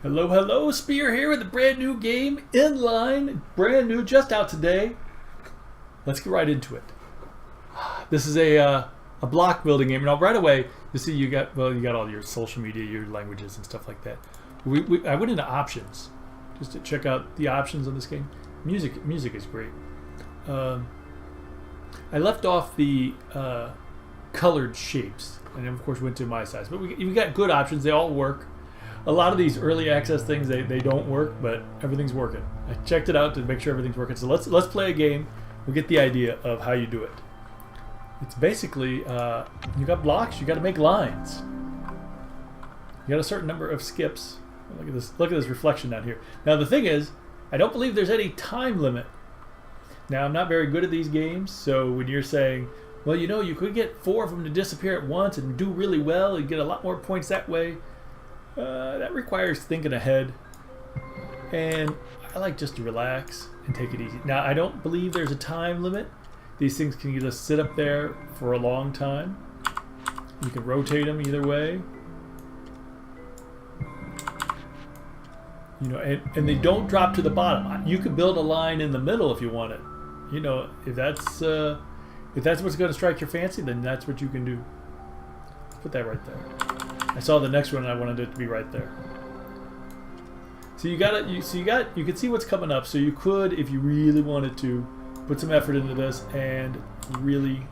Hello, hello, Spear here with a brand new game, Inline, brand new, just out today. Let's get right into it. This is a block building game. Now, right away, you see you got all your social media, your languages, and stuff like that. I went into options just to check out the options of this game. Music is great. I left off the colored shapes, and then of course went to my size. But we got good options. They all work. A lot of these early access things they don't work, but everything's working. I checked it out to make sure everything's working. So let's play a game. We'll get the idea of how you do it. It's basically you got blocks. You got to make lines. You got a certain number of skips. Look at this. Look at this reflection down here. Now the thing is, I don't believe there's any time limit. Now I'm not very good at these games, so when you're saying, well, you know, you could get 4 of them to disappear at once and do really well and get a lot more points that way. That requires thinking ahead, and I like just to relax and take it easy. Now, I don't believe there's a time limit. These things can just sit up there for a long time. You can rotate them either way. You know, and they don't drop to the bottom. You could build a line in the middle if you want it. You know, if that's what's going to strike your fancy, then that's what you can do. Put that right there. I saw the next one and I wanted it to be right there. So you can see what's coming up. So you could, if you really wanted to, put some effort into this and really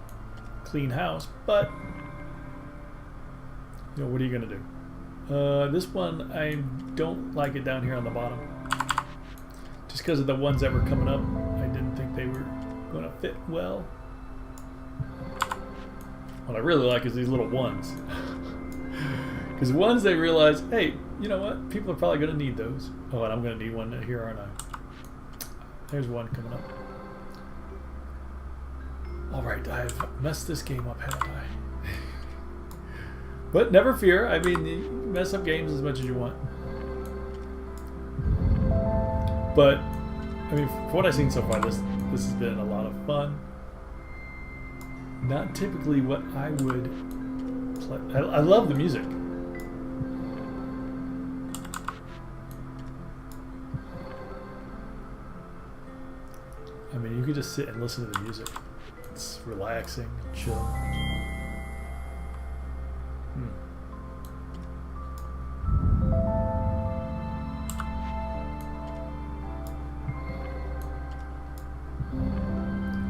clean house. But you know, what are you gonna do? This one, I don't like it down here on the bottom. Just because of the ones that were coming up, I didn't think they were gonna fit well. What I really like is these little ones. Because once they realize, hey, you know what? People are probably going to need those. Oh, and I'm going to need one here, aren't I? There's one coming up. All right, I've messed this game up, haven't I? But never fear. I mean, you can mess up games as much as you want. But, I mean, for what I've seen so far, this has been a lot of fun. Not typically what I would play. I love the music. I mean, you can just sit and listen to the music. It's relaxing, chill. I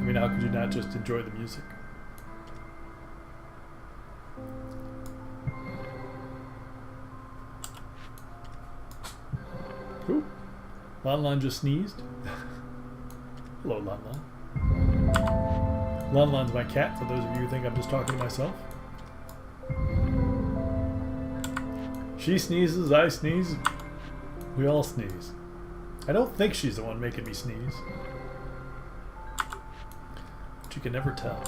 mean, how could you not just enjoy the music? Ooh, Lon Lon just sneezed. Hello, Lon Lon. Lon Lon's my cat, for those of you who think I'm just talking to myself. She sneezes, I sneeze, we all sneeze. I don't think she's the one making me sneeze. But you can never tell.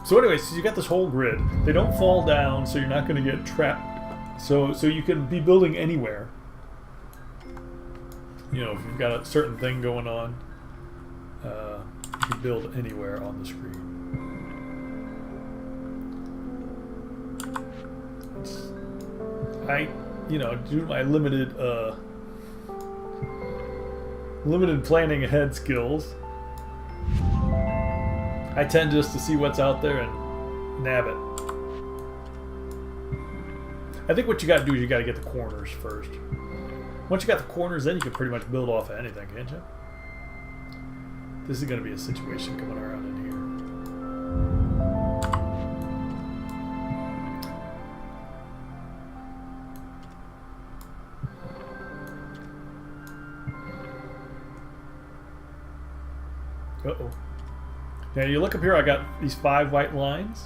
So anyway, so you got this whole grid. They don't fall down, so you're not going to get trapped. So you can be building anywhere. You know, if you've got a certain thing going on, you can build anywhere on the screen. You know, due to my limited planning ahead skills, I tend just to see what's out there and nab it. I think what you got to do is you got to get the corners first. Once you got the corners, then you can pretty much build off of anything, can't you? This is going to be a situation coming around in here. Uh-oh. Now you look up here, I got these 5 white lines.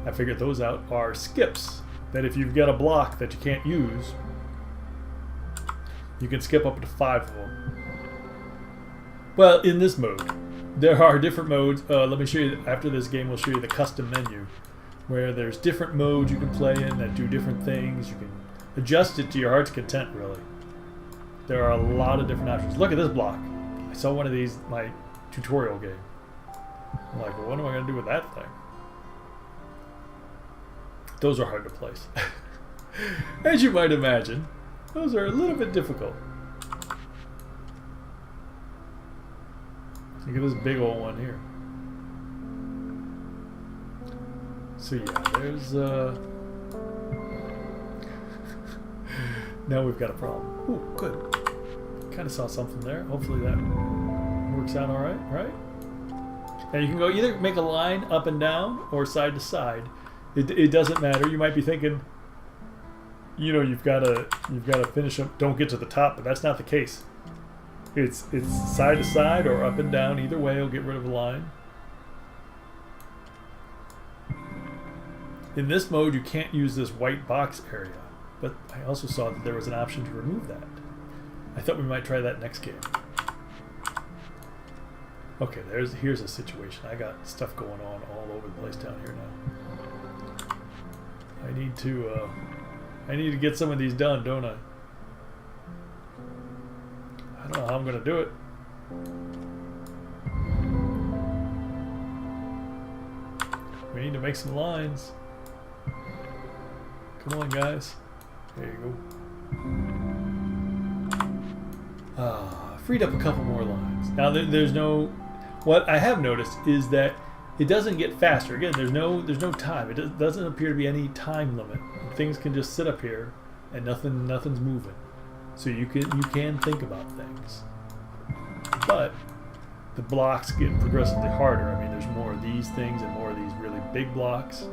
I figured those out are skips. That if you've got a block that you can't use, you can skip up to 5 of them. Well, in this mode, there are different modes. Let me show you, after this game, we'll show you the custom menu, where there's different modes you can play in that do different things. You can adjust it to your heart's content, really. There are a lot of different options. Look at this block. I saw one of these in my tutorial game. I'm like, well, what am I going to do with that thing? Those are hard to place. As you might imagine. Those are a little bit difficult. Look at this big old one here. So yeah, there's now we've got a problem. Ooh, good. Kind of saw something there. Hopefully that works out all right, right? And you can go either make a line up and down or side to side. It doesn't matter. You might be thinking, you know, you've got to finish them. Don't get to the top, but that's not the case. It's side to side or up and down. Either way, it'll get rid of a line. In this mode, you can't use this white box area, but I also saw that there was an option to remove that. I thought we might try that next game. Okay, here's a situation. I got stuff going on all over the place down here now. I need to get some of these done, don't I? I don't know how I'm gonna do it. We need to make some lines. Come on, guys. There you go. Freed up a couple more lines. Now there's no. What I have noticed is that it doesn't get faster. Again, there's no time. It doesn't appear to be any time limit. Things can just sit up here, and nothing's moving. So you can think about things. But the blocks get progressively harder. I mean, there's more of these things and more of these really big blocks.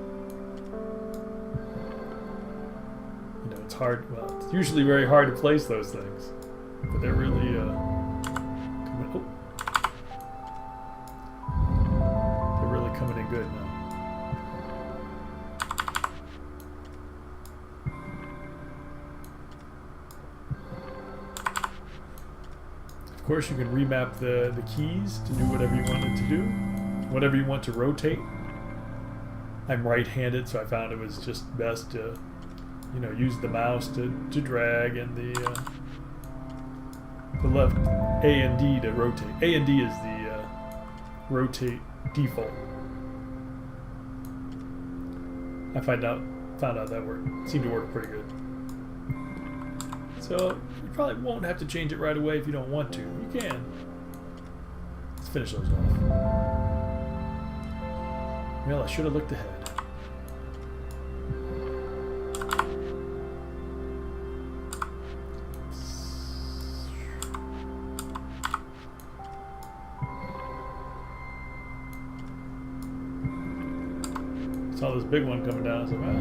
You know, it's hard. Well, it's usually very hard to place those things, but they're really coming in good now. Of course, you can remap the keys to do whatever you want it to do, whatever you want to rotate. I'm right-handed, so I found it was just best to, you know, use the mouse to drag and the left A and D to rotate. A and D is the rotate default. I found out that seemed to work pretty good. So you probably won't have to change it right away if you don't want to. You can. Let's finish those off. Well, I should have looked ahead. Saw this big one coming down. I was like, wow.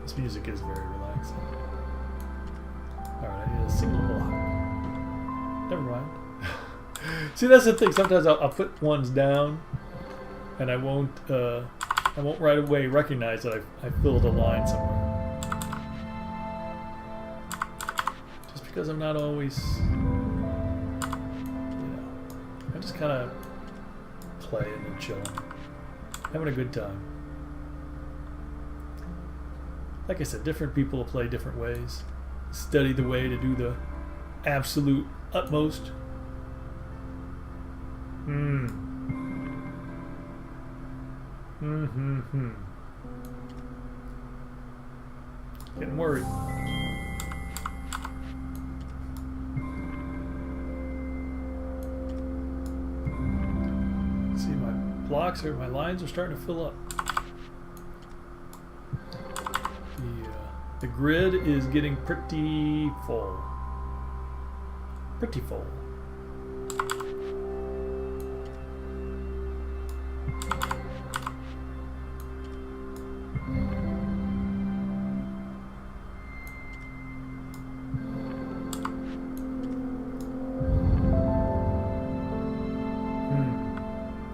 This music is very relaxing. Alright, I need a single block. Never mind. See, that's the thing. Sometimes I'll put ones down, and I won't right away recognize that I filled a line somewhere. Just because I'm not always, you know, I'm just kind of playing and chilling, having a good time. Like I said, different people will play different ways. Study the way to do the absolute utmost. Getting worried. See, my lines are starting to fill up. The grid is getting pretty full. Pretty full.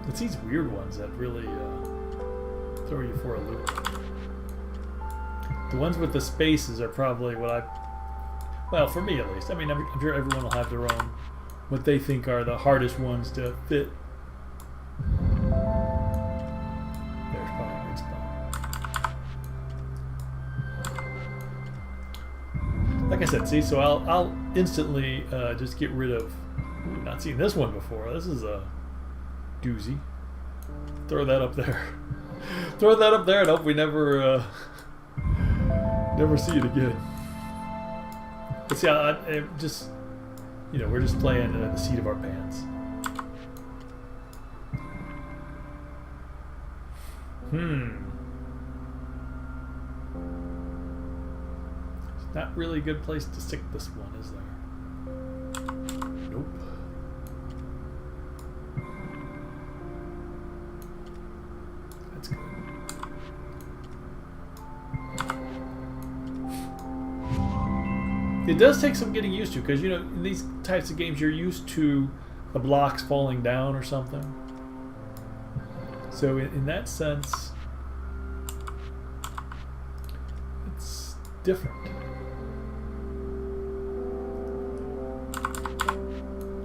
It's these weird ones that really throw you for a loop. The ones with the spaces are probably well, for me at least. I mean, I'm sure everyone will have their own, what they think are the hardest ones to fit. There's probably a good spot. like I said, see, so I'll instantly just get rid of. Ooh, not seen this one before. This is a doozy. Throw that up there. Throw that up there and hope we never never see it again. But see, I just, you know, we're just playing the seat of our pants. It's not really a good place to stick this one, is there? Nope. That's good. It does take some getting used to, because, you know, in these types of games you're used to the blocks falling down or something. So in that sense, it's different.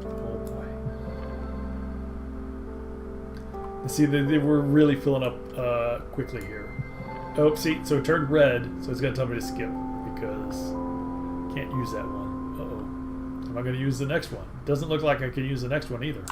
Oh boy. You see, they were really filling up quickly here. Oh, see, so it turned red, so it's going to tell me to skip, because can't use that one. Uh-oh. Am I going to use the next one? Doesn't look like I can use the next one either.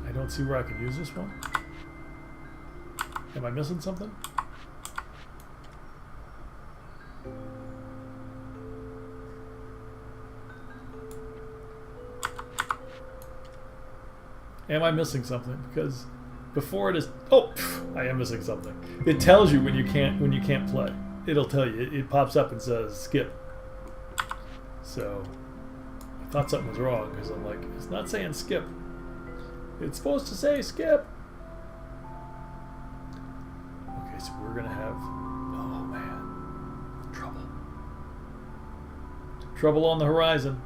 I don't see where I could use this one. Am I missing something? Am I missing something? Because before it is, oh, I am missing something. It tells you when you can't play. It'll tell you. It pops up and says skip. So I thought something was wrong, because I'm like, it's not saying skip. It's supposed to say skip. Okay, so we're gonna have, oh man, trouble. Trouble on the horizon.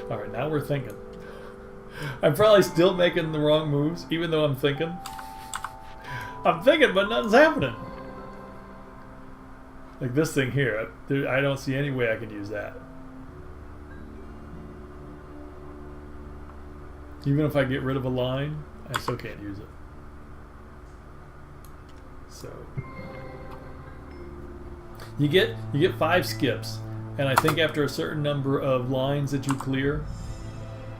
Alright, now we're thinking. I'm probably still making the wrong moves, even though I'm thinking. I'm thinking, but nothing's happening. Like this thing here, I don't see any way I can use that. Even if I get rid of a line, I still can't use it. So you get 5 skips. And I think after a certain number of lines that you clear,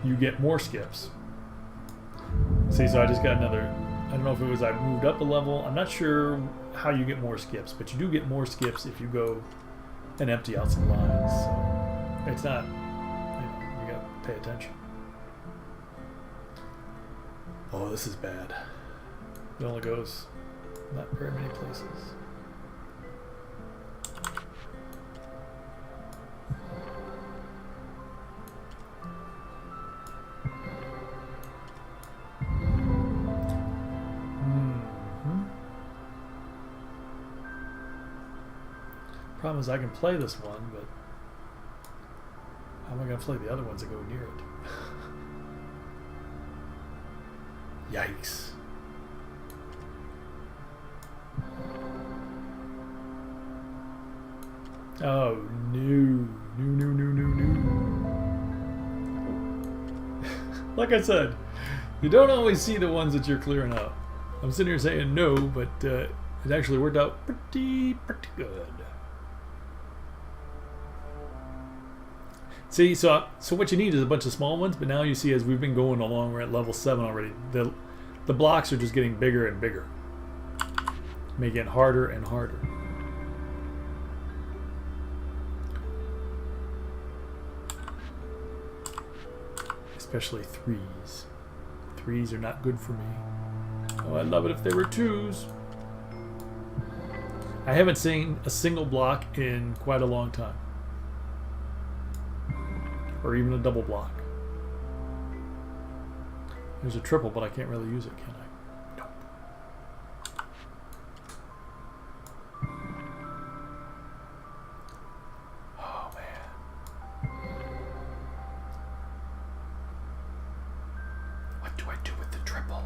you get more skips. See, so I just got another, I don't know if it was I moved up a level. I'm not sure how you get more skips, but you do get more skips if you go and empty out some lines. So it's not, you know, you gotta pay attention. Oh, this is bad. It only goes not very many places. Problem is I can play this one, but how am I going to play the other ones that go near it? Yikes. Oh, no. Like I said, you don't always see the ones that you're clearing up. I'm sitting here saying no, but it actually worked out pretty good. See, so what you need is a bunch of small ones, but now you see as we've been going along, we're at level 7 already, the blocks are just getting bigger and bigger. Making it harder and harder. Especially 3s. 3s are not good for me. Oh, I'd love it if they were 2s. I haven't seen a single block in quite a long time. Or even a double block. There's a triple, but I can't really use it, can I? Nope. triple.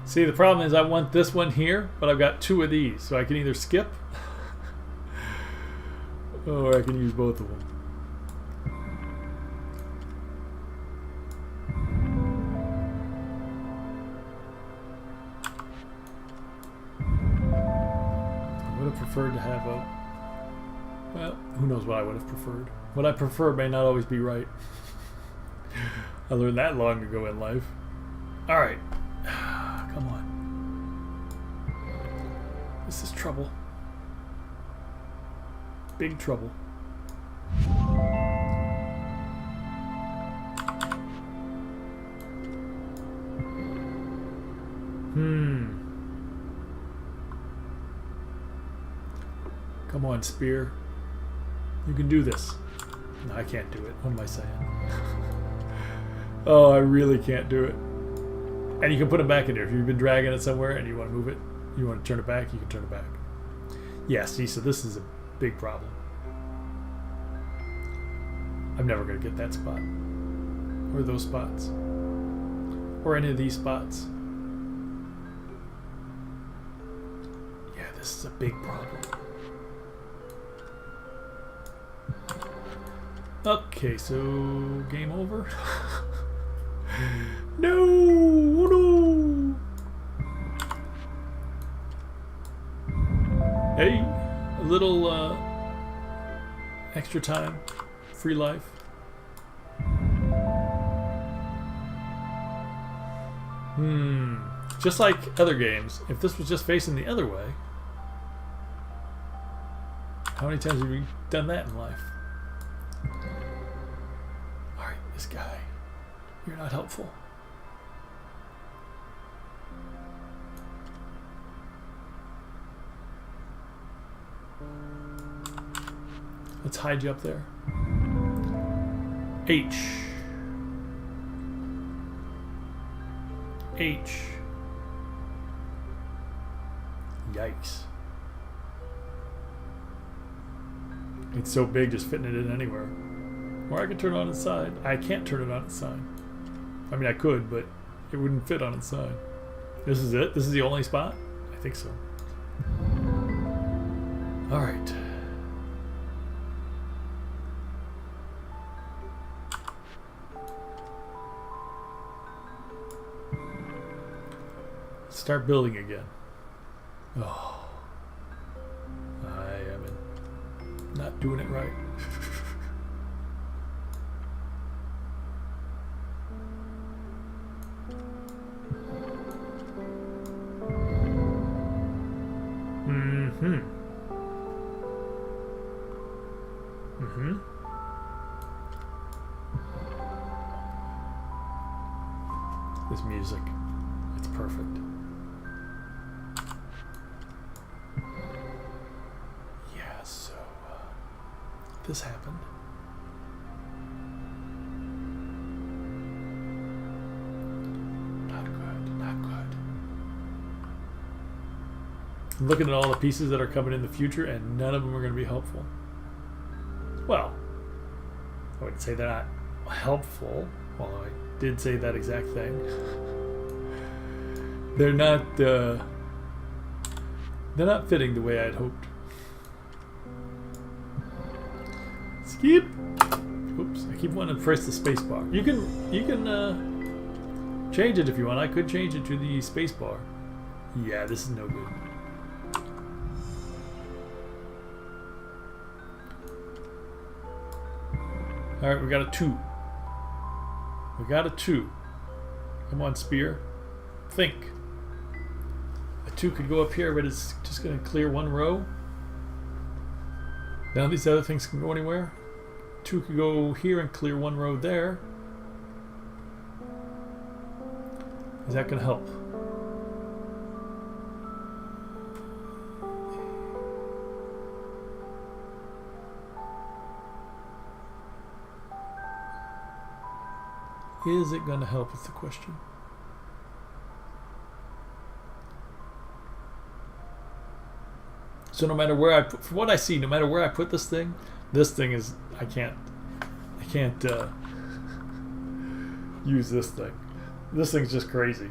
See, the problem is I want this one here, but I've got two of these, so I can either skip or I can use both of them. I would have preferred to have a... Well, who knows what I would have preferred. What I prefer may not always be right. I learned that long ago in life. Alright. Come on. This is trouble. Big trouble. Come on, Spear. You can do this. No, I can't do it. What am I saying? Oh, I really can't do it. And you can put them back in there. If you've been dragging it somewhere and you want to move it, you want to turn it back, you can turn it back. Yeah, see, so this is a big problem. I'm never going to get that spot. Or those spots. Or any of these spots. Yeah, this is a big problem. Okay, so game over. No, no. Hey, a little extra time, free life. Just like other games, if this was just facing the other way, how many times have we done that in life? Alright, this guy, you're not helpful. Let's hide you up there. H. H. Yikes. It's so big, just fitting it in anywhere. Or I could turn it on its side. I can't turn it on its side. I mean, I could, but it wouldn't fit on its side. This is it? This is the only spot? I think so. Alright. Start building again. Oh. I am not doing it right. This music, it's perfect. Yeah, so this happened. Not good, not good. I'm looking at all the pieces that are coming in the future, and none of them are going to be helpful. Well, I wouldn't say they're not helpful, although I did say that exact thing. They're not fitting the way I'd hoped. Skip. Oops, I keep wanting to press the space bar. You can change it if you want. I could change it to the space bar. Yeah, this is no good. Alright, we got a 2. We got a 2. Come on, Spear. Think. A 2 could go up here, but it's just going to clear one row. None of these other things can go anywhere. 2 could go here and clear one row there. Is that going to help? Is it going to help is the question. So no matter where I put, from what I see, no matter where I put this thing is, I can't use this thing. This thing's just crazy.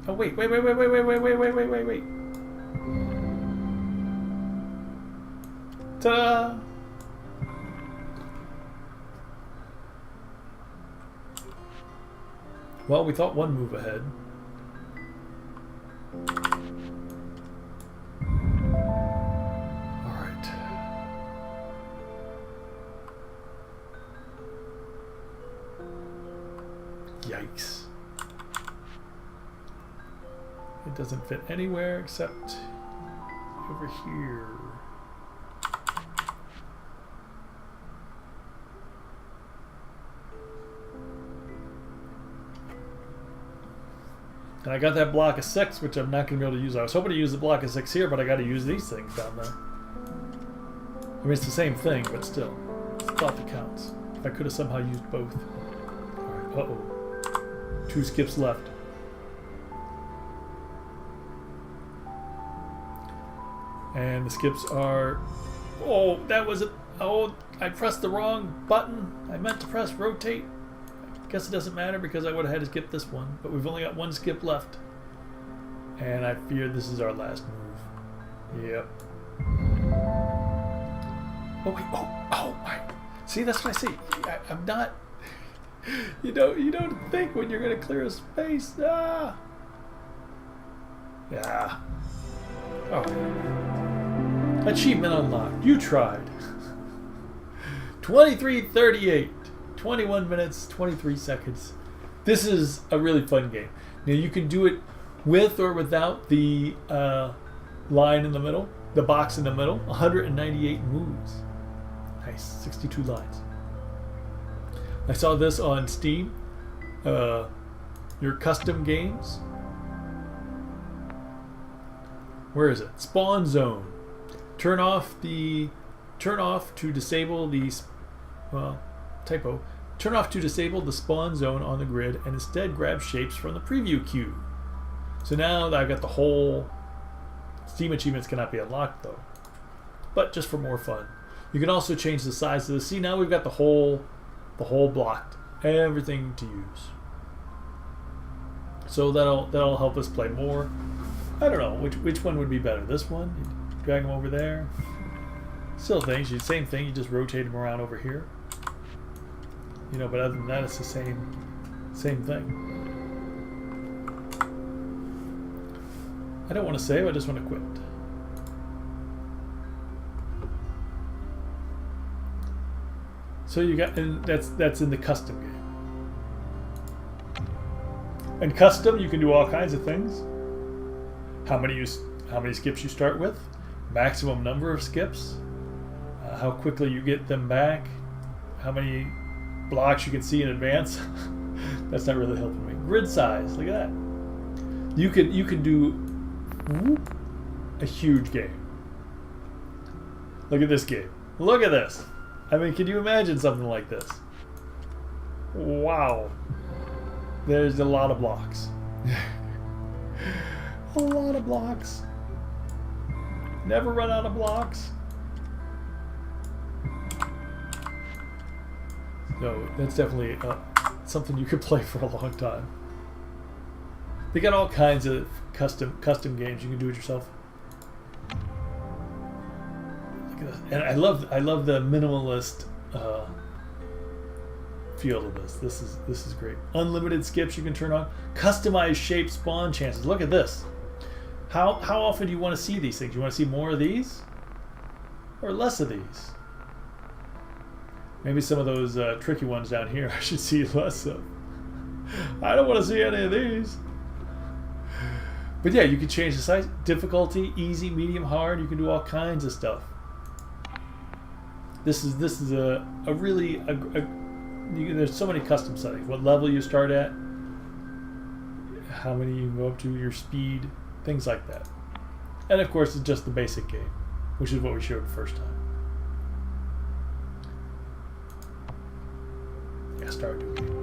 Oh wait. Ta-da! Well, we thought one move ahead. All right. Yikes. It doesn't fit anywhere except over here. And I got that block of 6, which I'm not going to be able to use. I was hoping to use the block of 6 here, but I got to use these things down there. I mean, it's the same thing, but still. It's the thought that counts. If I could have somehow used both. Alright, uh-oh. 2 skips left. And the skips are... Oh, that was it. Oh, I pressed the wrong button. I meant to press rotate. Guess it doesn't matter because I would have had to skip this one, but we've only got 1 skip left. And I fear this is our last move. Yep. Oh wait, oh my. See, that's what I say. I'm not, you don't think when you're gonna clear a space. Ah. Yeah. Oh. Achievement unlocked. You tried. 23:38. 21 minutes, 23 seconds. This is a really fun game. Now you can do it with or without the line in the middle, the box in the middle. 198 moves. Nice, 62 lines. I saw this on Steam. Your custom games. Where is it? Spawn zone. Turn off to disable these. Well, typo. Turn off to disable the spawn zone on the grid and instead grab shapes from the preview queue. So now that I've got the whole Steam achievements cannot be unlocked though, but just for more fun. You can also change the size of the. See, now we've got the whole blocked, everything to use. So that'll help us play more. I don't know which one would be better. This one, you drag them over there. Still things, same thing. You just rotate them around over here. You know, but other than that, it's the same thing. I don't want to save. I just want to quit. So you got, and that's in the custom game. And custom, you can do all kinds of things. How many skips you start with, maximum number of skips, how quickly you get them back, how many blocks you can see in advance. That's not really helping me. Grid size, look at that. You can do a huge game. Look at this game. Look at this. I mean, can you imagine something like this? Wow. There's a lot of blocks. A lot of blocks. Never run out of blocks. So that's definitely something you could play for a long time. They got all kinds of custom games you can do it yourself. Look at this. And I love the minimalist feel of this. This is great. Unlimited skips you can turn on. Customized shape spawn chances. Look at this. How often do you want to see these things? You want to see more of these or less of these? Maybe some of those tricky ones down here I should see less of. I don't want to see any of these. But yeah, you can change the size, difficulty, easy, medium, hard. You can do all kinds of stuff. This is a really there's so many custom settings. What level you start at, how many you can go up to, your speed, things like that. And of course, it's just the basic game, which is what we showed the first time. Yeah, start doing game.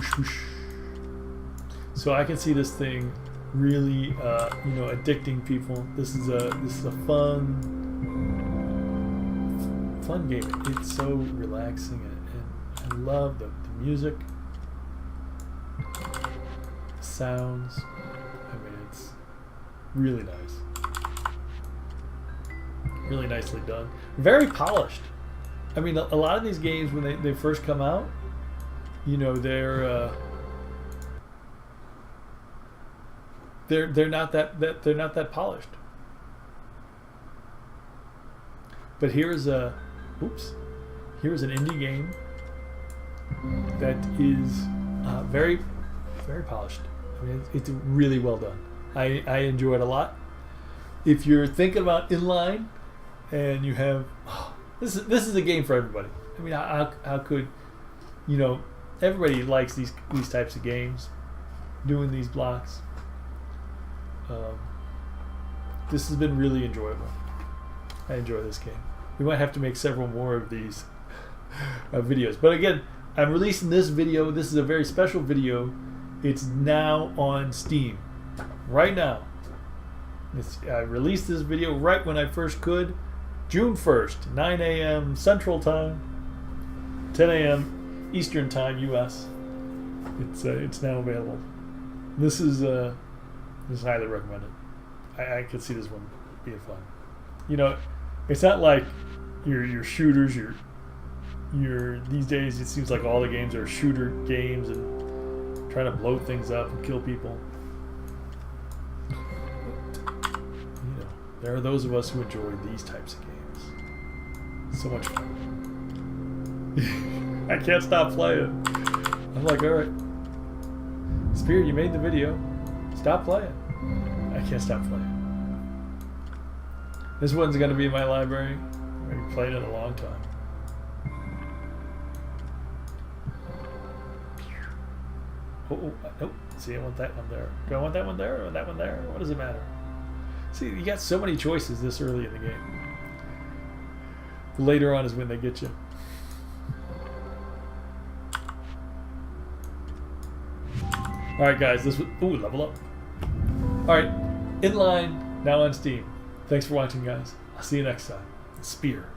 Whoosh, whoosh. So I can see this thing really, you know, addicting people. This is a fun game. It's so relaxing, and I love the music, the sounds. I mean, it's really nice, really nicely done, very polished. I mean, a lot of these games when they first come out, you know, they're not that polished. But here's an indie game that is very, very polished. I mean, it's really well done. I enjoy it a lot. If you're thinking about Inline, and you have, this is a game for everybody. I mean, how could, you know, everybody likes these types of games, doing these blocks. This has been really enjoyable. I enjoy this game. We might have to make several more of these videos. But again, I'm releasing this video. This is a very special video. It's now on Steam. Right now. I released this video right when I first could. June 1st, 9 a.m. Central Time, 10 a.m. Eastern Time, U.S. It's now available. This is highly recommended. I could see this one being fun. You know, it's not like your shooters. Your these days it seems like all the games are shooter games and trying to blow things up and kill people. But, you know, there are those of us who enjoy these types of games. So much fun. I can't stop playing. I'm like, all right, Spear, you made the video. Stop playing. I can't stop playing. This one's going to be in my library. I've played it a long time. Oh, see, I want that one there. Do I want that one there or that one there? What does it matter? See, you got so many choices this early in the game. Later on is when they get you. All right, guys. This was level up. All right, Inline now on Steam. Thanks for watching, guys. I'll see you next time. Spear.